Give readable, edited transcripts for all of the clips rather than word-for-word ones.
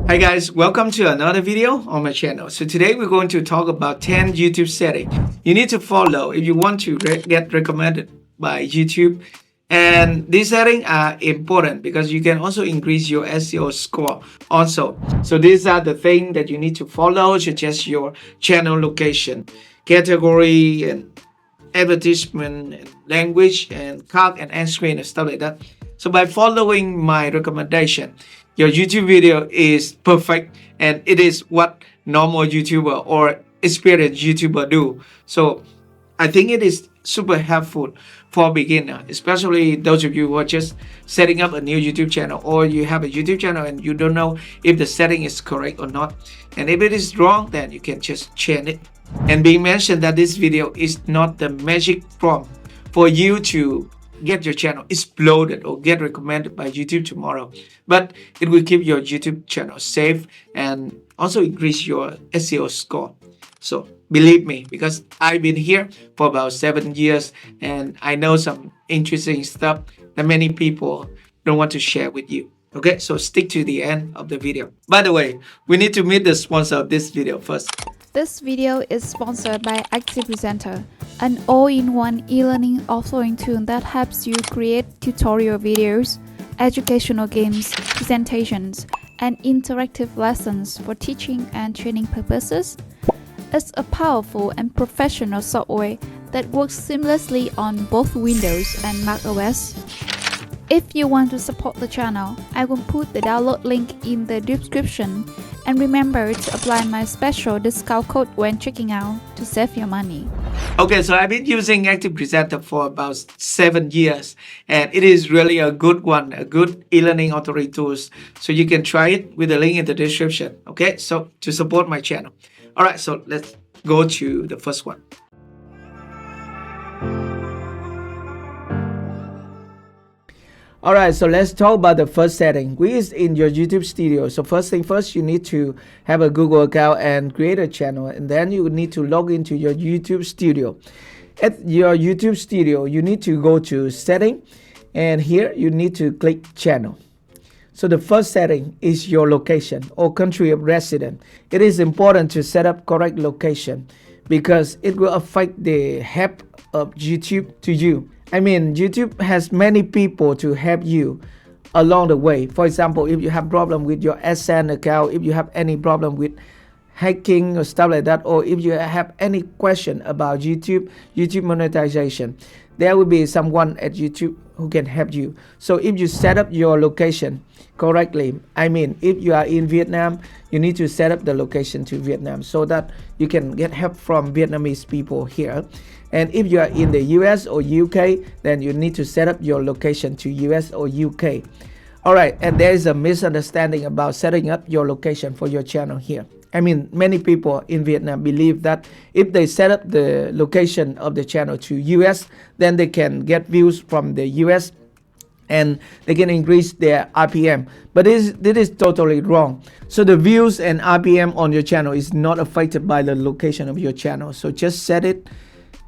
Hi guys, welcome to another video on my channel. So today we're going to talk about 10 YouTube settings you need to follow if you want to get recommended by YouTube. And these settings are important because you can also increase your SEO score also. So these are the things that you need to follow, such as your channel location, category, and advertisement, and language, and card and end screen and stuff like that. So by following my recommendation, your YouTube video is perfect, and it is what normal YouTuber or experienced YouTuber do. So I think it is super helpful for beginner, especially those of you who are just setting up a new YouTube channel, or you have a YouTube channel and you don't know if the setting is correct or not. And if it is wrong, then you can just change it. And being mentioned that this video is not the magic prompt for you to get your channel exploded or get recommended by YouTube tomorrow, but it will keep your YouTube channel safe and also increase your SEO score. So believe me, because I've been here for about 7 years and I know some interesting stuff that many people don't want to share with you. Okay, so stick to the end of the video. By the way, we need to meet the sponsor of this video first. This video is sponsored by ActivePresenter, an all-in-one e-learning authoring tool that helps you create tutorial videos, educational games, presentations, and interactive lessons for teaching and training purposes. It's a powerful and professional software that works seamlessly on both Windows and Mac OS. If you want to support the channel, I will put the download link in the description, and remember to apply my special discount code when checking out to save your money. Okay, so I've been using ActivePresenter for about 7 years, and it is really a good one, a good e-learning authoring tools. So you can try it with the link in the description. Okay, so to support my channel. All right, so let's go to the first one. Alright, so let's talk about the first setting, which is in your YouTube studio. So first thing first, you need to have a Google account and create a channel, and then you need to log into your YouTube studio. At your YouTube studio, you need to go to setting, and here you need to click channel. So the first setting is your location or country of residence. It is important to set up correct location because it will affect the help of YouTube to you. I mean, YouTube has many people to help you along the way. For example, if you have problem with your AdSense account, if you have any problem with hacking or stuff like that, or if you have any question about YouTube monetization, there will be someone at YouTube who can help you. So if you set up your location correctly, I mean, if you are in Vietnam, you need to set up the location to Vietnam so that you can get help from Vietnamese people here. And if you are in the US or UK, then you need to set up your location to US or UK. Alright, and there is a misunderstanding about setting up your location for your channel here. I mean, many people in Vietnam believe that if they set up the location of the channel to US, then they can get views from the US and they can increase their RPM. But this is totally wrong. So the views and RPM on your channel is not affected by the location of your channel. So just set it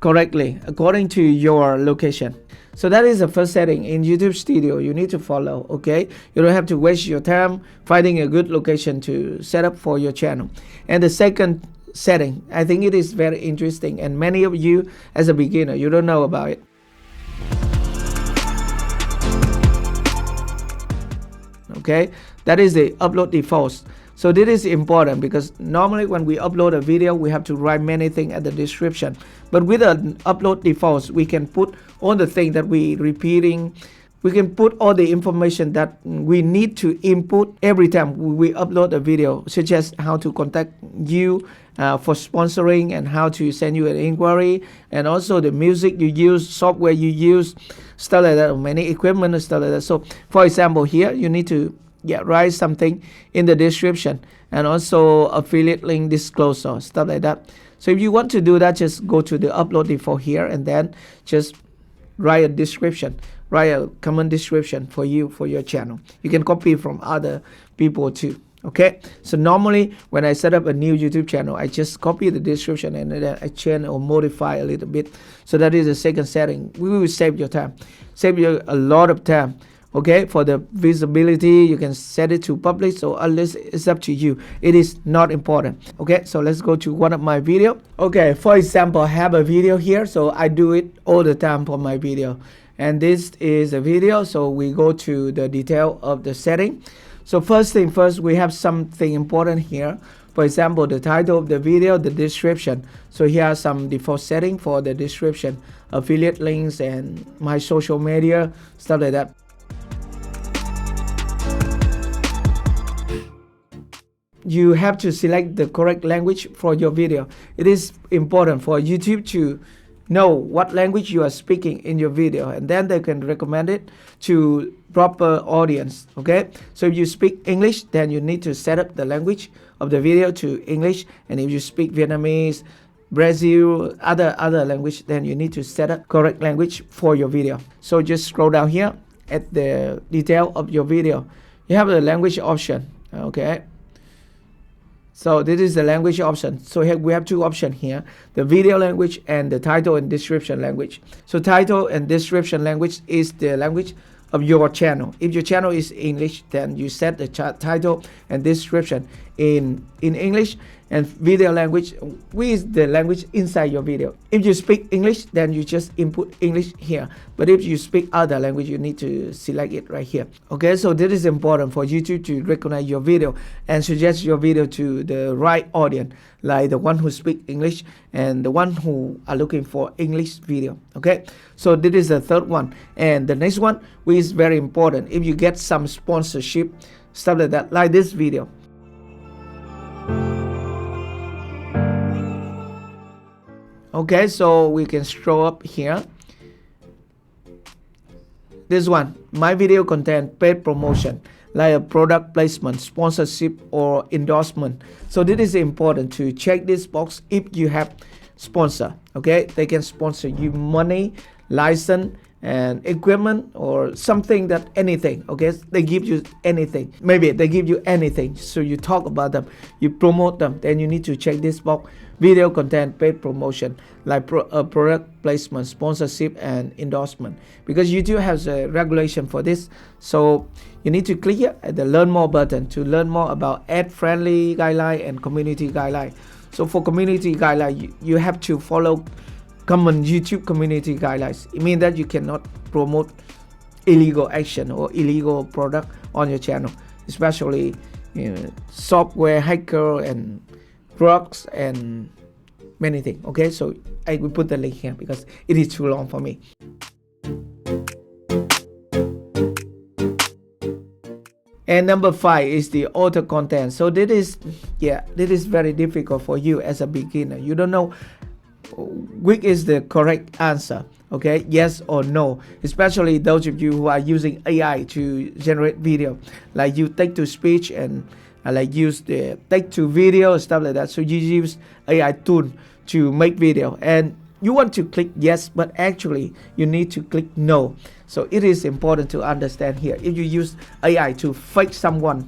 correctly according to your location. So that is the first setting in YouTube Studio you need to follow. Okay, you don't have to waste your time finding a good location to set up for your channel. And the second setting, I think it is very interesting, and many of you as a beginner, you don't know about it. Okay, that is the upload defaults. So this is important because normally when we upload a video, we have to write many things at the description. But with an upload defaults, we can put all the things that we repeating. We can put all the information that we need to input every time we upload a video, such as how to contact you for sponsoring and how to send you an inquiry, and also the music you use, software you use, stuff like that, many equipment and stuff like that. So for example, here you need to write something in the description, and also affiliate link disclosure, stuff like that. So if you want to do that, just go to the upload default here and then just write a description, write a common description for you, for your channel. You can copy from other people too. Okay, so normally when I set up a new YouTube channel, I just copy the description and then I change or modify a little bit. So that is the second setting. We will save your time, save you a lot of time. Okay, for the visibility, you can set it to public, so unless it's up to you. It is not important. Okay, so let's go to one of my video. Okay, for example, I have a video here, so I do it all the time for my video. And this is a video, so we go to the detail of the setting. So first thing first, we have something important here. For example, the title of the video, the description. So here are some default setting for the description, affiliate links and my social media, stuff like that. You have to select the correct language for your video. It is important for YouTube to know what language you are speaking in your video, and then they can recommend it to proper audience. Okay, so if you speak English, then you need to set up the language of the video to English, and if you speak Vietnamese, Brazil, other language, then you need to set up correct language for your video. So just scroll down here at the detail of your video. You have the language option. Okay, so this is the language option. So here we have two options here, the video language and the title and description language. So title and description language is the language of your channel. If your channel is English, then you set the title and description in English, and video language with the language inside your video. If you speak English, then you just input English here. But if you speak other language, you need to select it right here. Okay, so this is important for YouTube to recognize your video and suggest your video to the right audience, like the one who speak English and the one who are looking for English video. Okay, so this is the third one. And the next one, which is very important, if you get some sponsorship, stuff like that, like this video. Okay, so we can scroll up here. This one, my video content paid promotion, like a product placement, sponsorship or endorsement. So this is important to check this box if you have sponsor. Okay, they can sponsor you money, license and equipment or something, that anything. Okay, they give you anything, maybe they give you anything, so you talk about them, you promote them, then you need to check this box, video content paid promotion, like product placement, sponsorship and endorsement, because YouTube has a regulation for this. So you need to click here at the learn more button to learn more about ad friendly guideline and community guideline. So for community guideline, you have to follow common YouTube community guidelines. It means that you cannot promote illegal action or illegal product on your channel, especially software hacker and drugs and many things. Okay, so I will put the link here because it is too long for me. And number 5 is the auto content. So this is very difficult for you as a beginner. You don't know which is the correct answer. Okay, yes or no, especially those of you who are using AI to generate video, like you text to speech and like use the text to video, stuff like that. So you use AI tool to make video and you want to click yes, but actually you need to click no. So it is important to understand here, if you use AI to fake someone,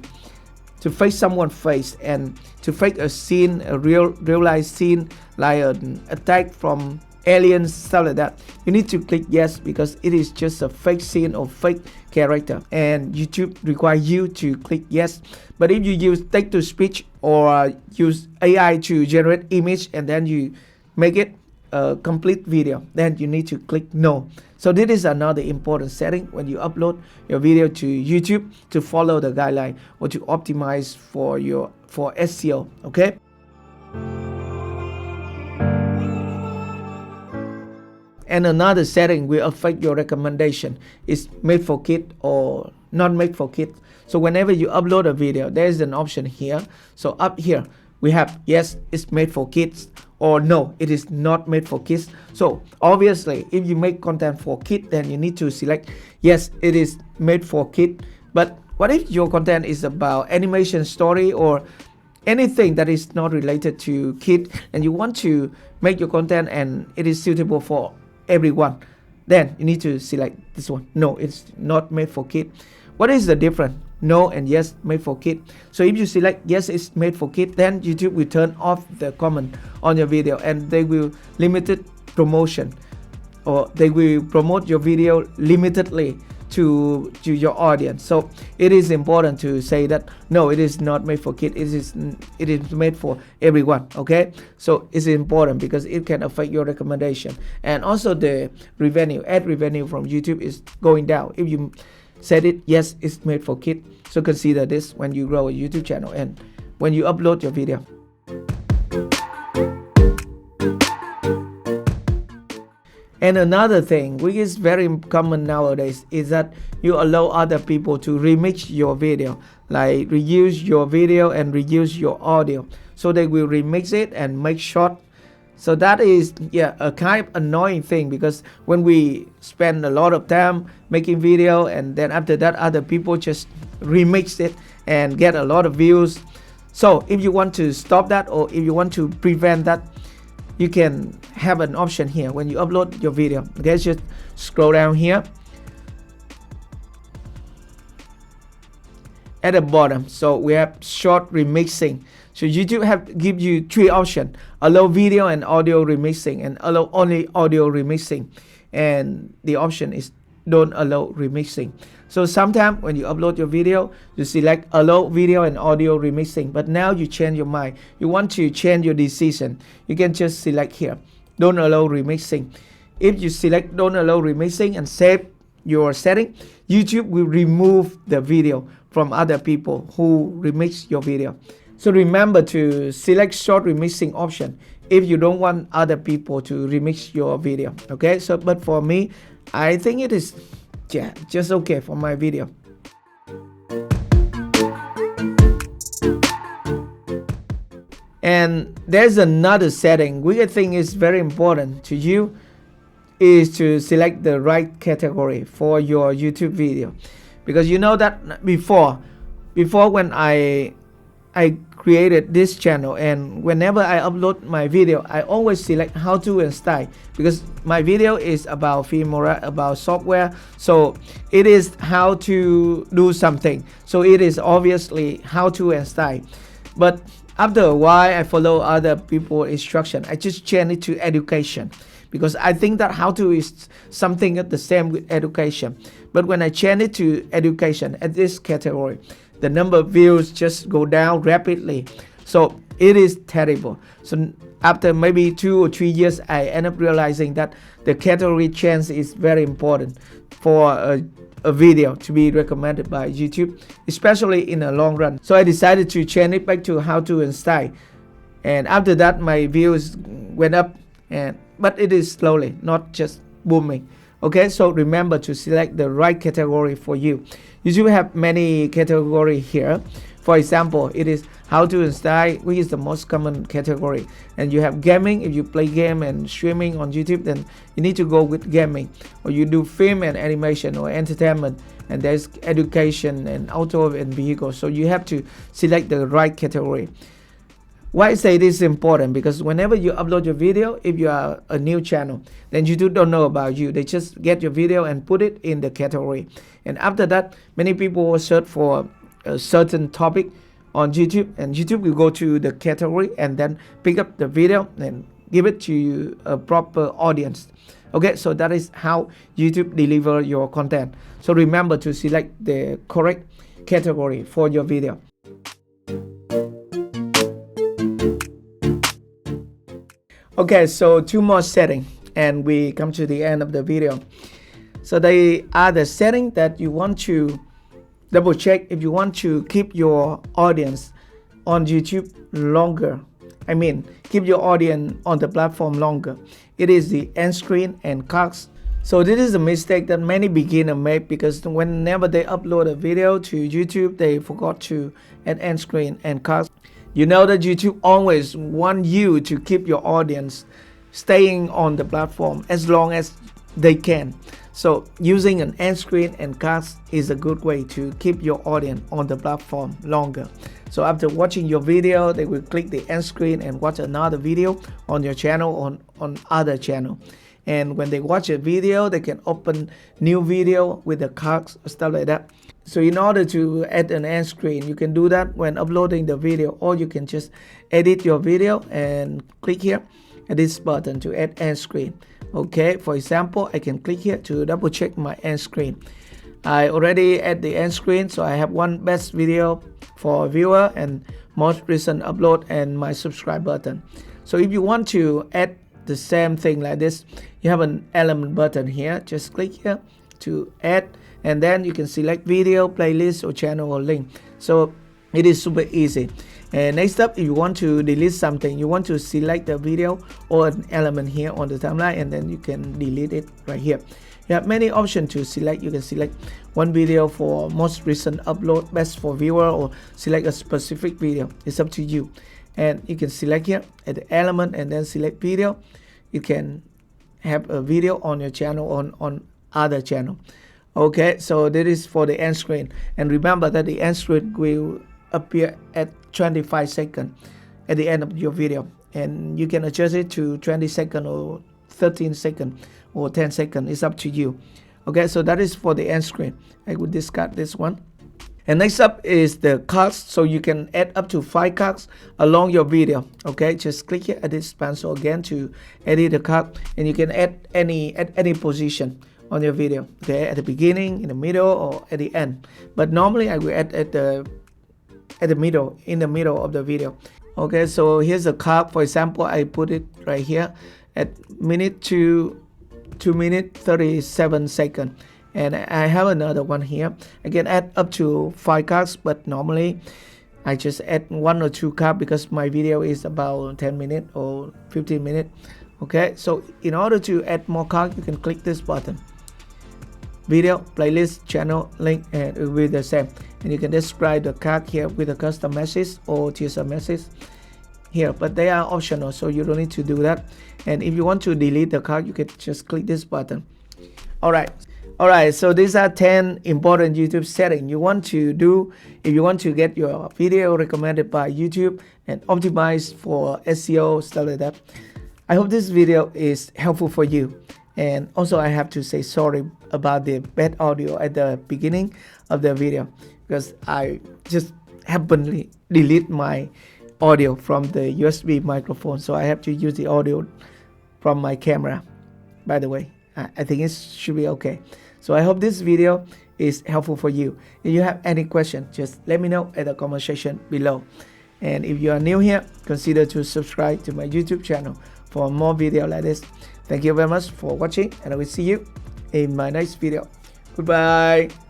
face and to fake a scene, a real life scene, like an attack from aliens, stuff like that, you need to click yes, because it is just a fake scene or fake character and YouTube requires you to click yes. But if you use text to speech or use AI to generate image and then you make it a complete video, then you need to click no. So this is another important setting when you upload your video to YouTube, to follow the guideline or to optimize for SEO. Okay. And another setting will affect your recommendation is made for kids or not made for kids. So whenever you upload a video, there is an option here. So up here we have yes, it's made for kids, or no, it is not made for kids. So obviously if you make content for kids, then you need to select yes, it is made for kids. But what if your content is about animation, story or anything that is not related to kids, and you want to make your content and it is suitable for everyone? Then you need to select this one, no, it's not made for kids. What is the difference? No and yes, made for kids. So if you select yes, it's made for kids, then YouTube will turn off the comment on your video and they will limited promotion, or they will promote your video limitedly to your audience. So it is important to say that no, it is not made for kids, it is made for everyone. Okay, so it's important because it can affect your recommendation, and also the ad revenue from YouTube is going down if you said it, yes, it's made for kids. So consider this when you grow a YouTube channel and when you upload your video. And another thing which is very common nowadays is that you allow other people to remix your video, like reuse your video and reuse your audio. So they will remix it and make short. So that is a kind of annoying thing, because when we spend a lot of time making video and then after that other people just remix it and get a lot of views. So if you want to stop that, or if you want to prevent that, you can have an option here when you upload your video. Okay, just scroll down here at the bottom. So we have short remixing. So YouTube give you 3 options: allow video and audio remixing, and allow only audio remixing, and the option is don't allow remixing. So sometimes when you upload your video, you select allow video and audio remixing, but now you change your mind, you want to change your decision, you can just select here don't allow remixing. If you select don't allow remixing and save your setting, YouTube will remove the video from other people who remix your video. So remember to select short remixing option if you don't want other people to remix your video. Okay, so but for me, I think it is just okay for my video. And there's another setting which I think is very important to you, is to select the right category for your YouTube video. Because you know that before when I created this channel, and whenever I upload my video, I always select how to and style, because my video is about firmware, about software, so it is how to do something, so it is obviously how to and style. But after a while I follow other people's instruction, I just change it to education, because I think that how to is something the same with education. But when I change it to education at this category, the number of views just go down rapidly. So it is terrible. So after maybe 2 or 3 years, I end up realizing that the category change is very important for a video to be recommended by YouTube, especially in the long run. So I decided to change it back to how to and style. And after that, my views went up, but it is slowly, not just booming. Okay, so remember to select the right category for you. YouTube have many categories here. For example, it is how to and style, which is the most common category. And you have gaming. If you play game and streaming on YouTube, then you need to go with gaming. Or you do film and animation or entertainment. And there's education and auto and vehicle. So you have to select the right category. Why I say this is important? Because whenever you upload your video, if you are a new channel, then YouTube don't know about you. They just get your video and put it in the category. And after that, many people will search for a certain topic on YouTube, and YouTube will go to the category and then pick up the video and give it to a proper audience. Okay, so that is how YouTube deliver your content. So remember to select the correct category for your video. Okay, so 2 more settings and we come to the end of the video. So they are the settings that you want to double check if you want to keep your audience on YouTube longer. I mean, keep your audience on the platform longer. It is the end screen and cards. So this is a mistake that many beginners make, because whenever they upload a video to YouTube, they forgot to add end screen and cards. You know that YouTube always want you to keep your audience staying on the platform as long as they can. So using an end screen and cards is a good way to keep your audience on the platform longer. So after watching your video, they will click the end screen and watch another video on your channel, on other channel. And when they watch a video, they can open new video with the cards, stuff like that. So in order to add an end screen, you can do that when uploading the video, or you can just edit your video and click here at this button to add end screen. Okay, for example, I can click here to double check my end screen. I already at the end screen, so I have one best video for viewer and most recent upload and my subscribe button. So if you want to add the same thing like this, you have an element button here. Just click here to add, and then you can select video, playlist, or channel, or link. So it is super easy. And next up, if you want to delete something, you want to select the video or an element here on the timeline, and then you can delete it right here. You have many options to select. You can select one video for most recent upload, best for viewer, or select a specific video. It's up to you. And you can select here at the element and then select video. You can have a video on your channel, on other channel. Okay, so that is for the end screen. And remember that the end screen will appear at 25 seconds at the end of your video. And you can adjust it to 20 seconds or 13 seconds or 10 seconds. It's up to you. Okay, so that is for the end screen. I will discard this one. And next up is the cards. So you can add up to 5 cards along your video. Okay, just click here, edit pencil again to edit the card, and you can add any position on your video. Okay, at the beginning, in the middle, or at the end. But normally I will add at the middle, in the middle of the video. Okay, so here's a card. For example, I put it right here at minute to 2 minutes 37 seconds. And I have another one here. I can add up to 5 cards, but normally I just add 1 or 2 cards because my video is about 10 minutes or 15 minutes. Okay, so in order to add more cards, you can click this button. Video, playlist, channel, link, and it will be the same. And you can describe the card here with a custom message or teaser message here, but they are optional, so you don't need to do that. And if you want to delete the card, you can just click this button. Alright, so these are 10 important YouTube settings you want to do if you want to get your video recommended by YouTube and optimized for SEO, stuff like that. I hope this video is helpful for you. And also I have to say sorry about the bad audio at the beginning of the video, because I just happenly delete my audio from the USB microphone, so I have to use the audio from my camera. By the way, I think it should be okay. So I hope this video is helpful for you. If you have any question, just let me know at the comment section below. And if you are new here, consider to subscribe to my YouTube channel for more video like this. Thank you very much for watching, and I will see you in my next video. Goodbye.